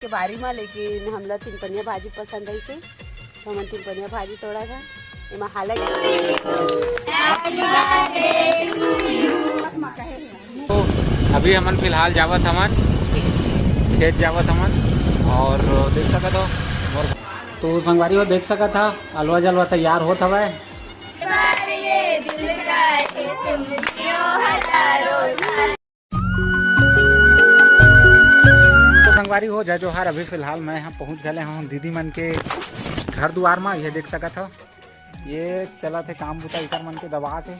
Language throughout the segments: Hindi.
के बारी में, लेकिन हमला तीन पनिया भाजी पसंद आई से तो हमन तीन पनिया भाजी तोड़ा था एमा हालांकि तो अभी हमन फिलहाल जावत हमन खेत जावत हमन और देख सकत हो तो संगवारी हो देख सकत था अलवा जलवा तैयार होत हवे। संगवारी हो जय जोहार। अभी फिलहाल मैं यहाँ पहुँच गए हूँ दीदी मन के घर द्वार में। ये देख सकत हो ये चला थे काम बुता इकर मन के दबा के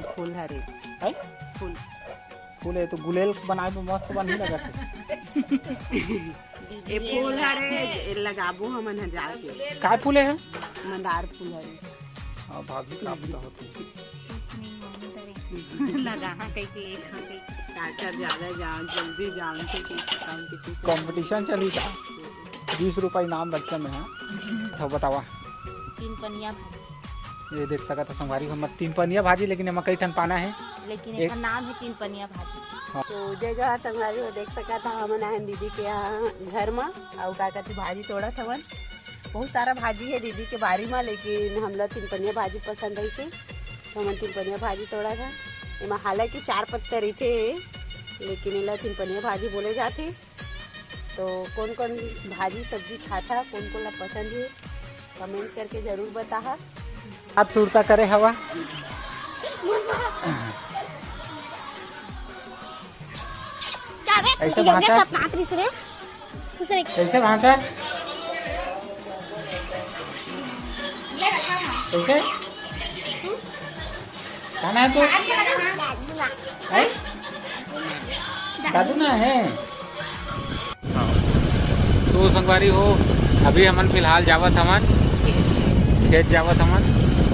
फूल हरे है फूल फूल है तो गुलेल बनाए में मस्त बन ही लगा ए फूल हरे लगाबो हमन ह जाके काय फूल है मंदार फूल हरे हाँ भाभी का भी होती लगा कई के काटर ज्यादा जान जल्दी जान से कंपटीशन चली था 20 रुपये इनाम रखे में है तो बतावा तीन पनिया भाजी। ये देख सकता संगवारी हम तीन पनिया भाजी लेकिन मकई ठन पाना है लेकिन एक नाम है तीन पनिया भाजी। तो जय जहाँ संगवारी हो देख सका था हमन आए दीदी के यहाँ घर में और का कहती भाजी तोड़ा था हमन। बहुत सारा भाजी है दीदी के बारी में, लेकिन हमला तीन पनिया भाजी पसंद आई से तो हमन तीन पनिया भाजी तोड़ा था एमा हालांकि 4 पत्ता रही लेकिन एला तीन पनिया भाजी बोले जाते। तो कौन कौन भाजी सब्जी खाता कौन कौन ला पसंद है कमेंट करके जरूर बता। हाथ सुरता करे हवा ऐसे भाषा ऐसे भाषा ऐसे खाना है तो है दादू ना है। तो संगवारी हो अभी हमन फिलहाल जावत हमन खेत जावत हमन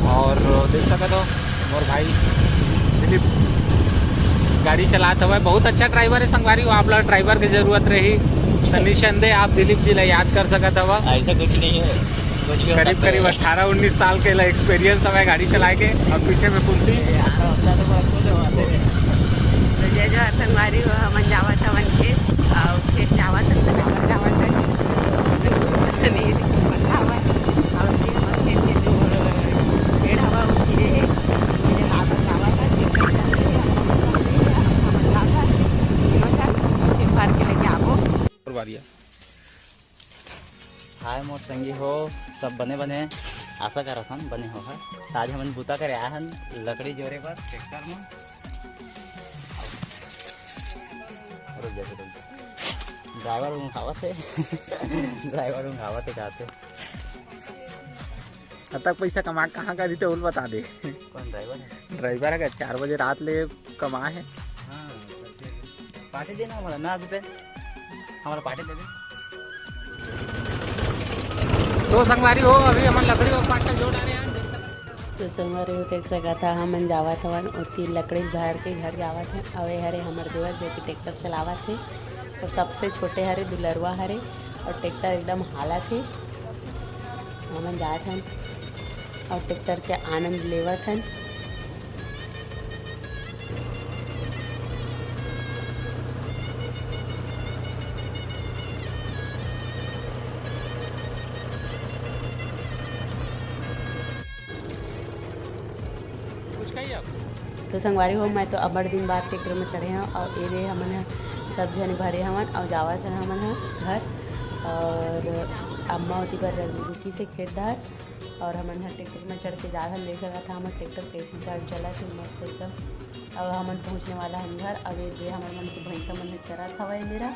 और देख सकत हो मोर भाई दिलीप गाड़ी चलात हवे। बहुत अच्छा ड्राइवर है संगवारी हो। आप लोग ड्राइवर की जरूरत रही तो निसंदेह आप दिलीप जी ला याद कर सकत हवा। ऐसा कुछ नहीं है, करीब करीब 18-19 साल के एक्सपीरियंस हमें गाड़ी चलाए के और पीछे में कुंती जय जहाँ संगवारी हो हमन जावत हमन खेत और खेत जावत हाय मोर संगी हो सब बने बने आशा करसन बने हो है। आज हमन बुता करे आए हन लकड़ी जोरे पर ट्रैक्टर में ड्राइवर उठावत है ड्राइवर उठावत है कहते अब तक पैसा कमा कहाँ का देते उल बता दे। कौन ड्राइवर है? ड्राइवर है 4 बजे रात ले कमा है। हाँ पार्टी देना हमारा ना अभी पे हमारा पार्टी दे दे। तो संगवारी हो अभी हमन लकड़ी और पाटा जोड़ रहे हैं। तो संगवारी हो देख सका था हमन जावत हवन और 3 लकड़ी भर के घर जावत हैं। अवे हरे हमर देवर जो कि ट्रैक्टर चलावत थे और सबसे छोटे हरे दुलरवा हरे और ट्रैक्टर एकदम हाला थे। हमन जात हन और ट्रैक्टर के आनंद लेवत हन। तो संगवारी हो मैं तो अबड़ दिन बाद ट्रैक्टर में चढ़े हैं और ये हमन सब जन भरे हमन और जावत हन हमन घर और अम्मा होती पर रुकी से खेत धार और हमन ट्रैक्टर में चढ़ के ज़्यादा ले सका था। हमर ट्रैक्टर कैसी साइड चला थे मस्त एकदम। अब हमन पहुँचने वाला हम घर। अब ये हमन मन के भैंसा मन चरा था वही मेरा।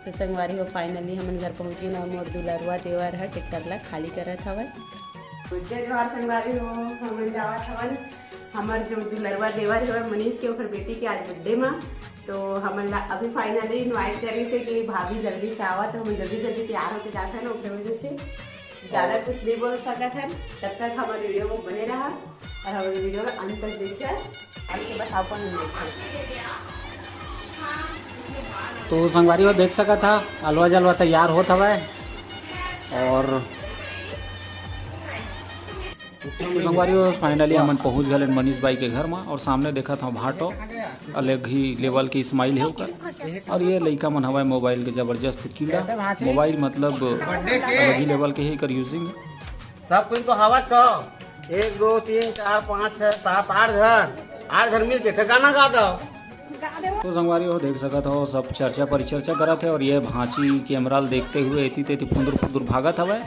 तो संगवारी हो फाइनली हमन घर पहुँच गए। मोर दुलरवा देवर है ट्रैक्टर ला खाली करत हवे। जय जवाहर संगवारी हो हमन जावत हवन हमर जो दुलरवा देवर है मनीष के ओकर बेटी के आज बर्थडे में। तो हमन ला अभी फाइनली इनवाइट करी से कि भाभी जल्दी से आवत हम जल्दी तैयार होके जाते हैं। ओकर वजह से ज़्यादा कुछ नहीं बोल सकत है। तब तक हमारे वीडियो में बने रहा और हमारे वीडियो में अंत तक देखिए और के बस अपन तो संगवारी हो देख सका था अलवा जलवा तैयार होत हवे और तो संगवारी हो फाइनली हमन पहुंच गए मनीष भाई के घर में और सामने देखा था भाटो अलग ही लेवल की स्माइल है ओकर। और ये लड़का मन हवा मोबाइल के जबरदस्त कीड़ा, मोबाइल मतलब अलग ही लेवल के ही कर यूजिंग। सब कुछ तो हवा तो 1 2 3 4 5 6 7 8 घर मिल के ठिकाना गा दो। तो संगवारी हो देख सकत हो सब चर्चा परिचर्चा करत है और ये भांची कैमरा देखते हुए एती तेती फुंदुर फुंदुर भागत हवे।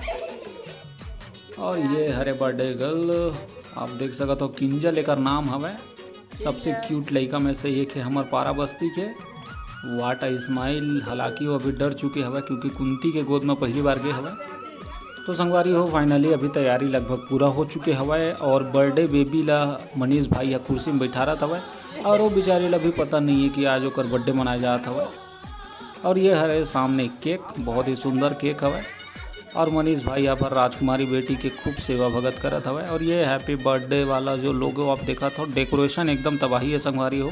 और ये हरे बर्थडे गर्ल आप देख सकत हो किंजल एकर नाम हवे। सबसे क्यूट लड़का में से एक है हमार पारा बस्ती के। वाट अ स्माइल। हालांकि वो अभी डर चुके हवे क्योंकि कुंती के गोद में पहली बार गए हवे। तो संगवारी हो फाइनली अभी तैयारी लगभग पूरा हो चुके हवे और बर्थडे बेबी ला मनीष भाई या कुर्सी में बैठा रहा हवे और वो बेचारे ला भी पता नहीं है कि आज ओकर बर्थडे मनाया जाता हवे। और ये हरे सामने केक, बहुत ही सुंदर केक हवे और मनीष भाई यहाँ पर राजकुमारी बेटी के खूब सेवा भगत करत हवे। और ये हैप्पी बर्थडे वाला जो लोगो आप देखा था डेकोरेशन एकदम तबाही है संगवारी हो।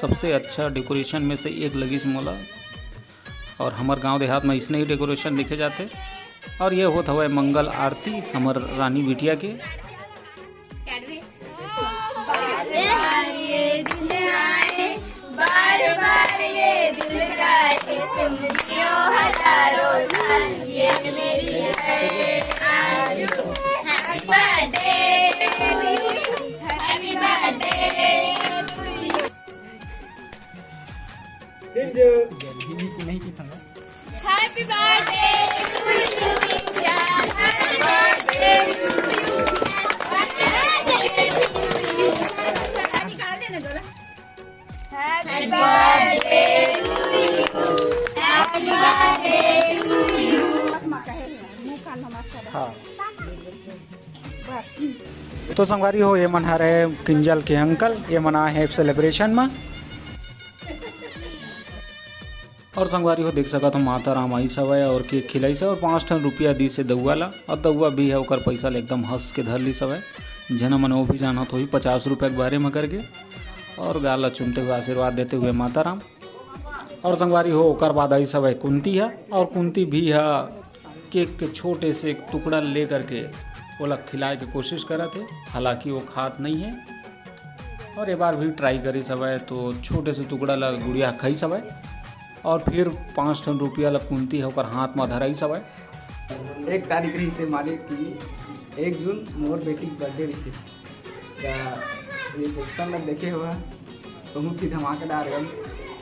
सबसे अच्छा डेकोरेशन में से एक लगी मोला और हमार गांव देहात में इसने ही डेकोरेशन दिखे जाते। और ये होता हुआ मंगल आरती हमार रानी बिटिया के। Happy birthday to you, happy birthday to you, happy birthday to you, happy birthday to you. तो संगवारी हो ये मन रहे किंजल के अंकल, ये मना है सेलिब्रेशन में। और संगवारी हो देख सका तो माता राम आई सब है और केक खिलाई से और 5 टन रुपया दी से दउआ ला और दउआ भी है ओकर पैसा ले एकदम हंस के धर ली सब है। जना मन वो भी जाना तो ही 50 रुपये के बारे में करके और गाला चुमते हुए आशीर्वाद देते हुए माता राम। और संगवारी हो ओकर बाद आई सब है कुंती है और कुंती भी है केक के छोटे से एक टुकड़ा ले करके वो खिलाए के कोशिश करा थे। हालांकि वो खात नहीं है और एक बार भी ट्राई करी सब है तो छोटे से टुकड़ा ला गुड़िया खाई सब है और फिर 5 टन रुपया ला कुंती है ओकर हाथ में धराई सब है। 1 तारीख रही से मालिक की 1 जून मोर बेटी की बर्थडे रही थी। ये सेक्शन में देखे हुआ बहुत ही धमाकेदार गल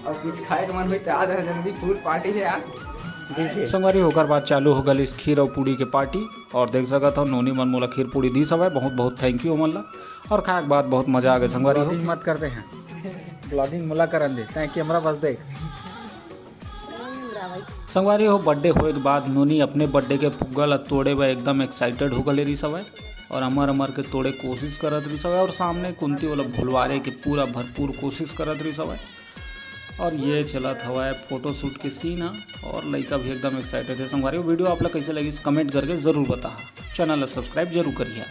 और कुछ खाए के मन हुई तो आज जल्दी फूल पार्टी है आज। संगवारी होकर बाद चालू हो गई इस खीर और पूड़ी के पार्टी और देख सका था नोनी मन मोला खीर पूड़ी दी सब है। बहुत बहुत थैंक यू मन ला और खाए के बाद बहुत मजा आ गया। संगवारी हो मत करते हैं ब्लॉगिंग मोला करन दे ताकि हमरा बस देख। संगवारी हो बर्थडे होए के बाद नोनी अपने बर्थडे के फुग्गा ला तोड़े हुए एकदम एक्साइटेड हो गए रही सब है और अमर के तोड़े कोशिश करत रही सब है और सामने कुंती वाला भुलवारे के पूरा भरपूर कोशिश करत रही सब है। और ये चला था है फोटोशूट के सीन और लड़का भी एकदम एक्साइटेड है। संगवारी वीडियो आप लोग कैसे लगी कमेंट करके ज़रूर बता। चैनल सब्सक्राइब जरूर करिए।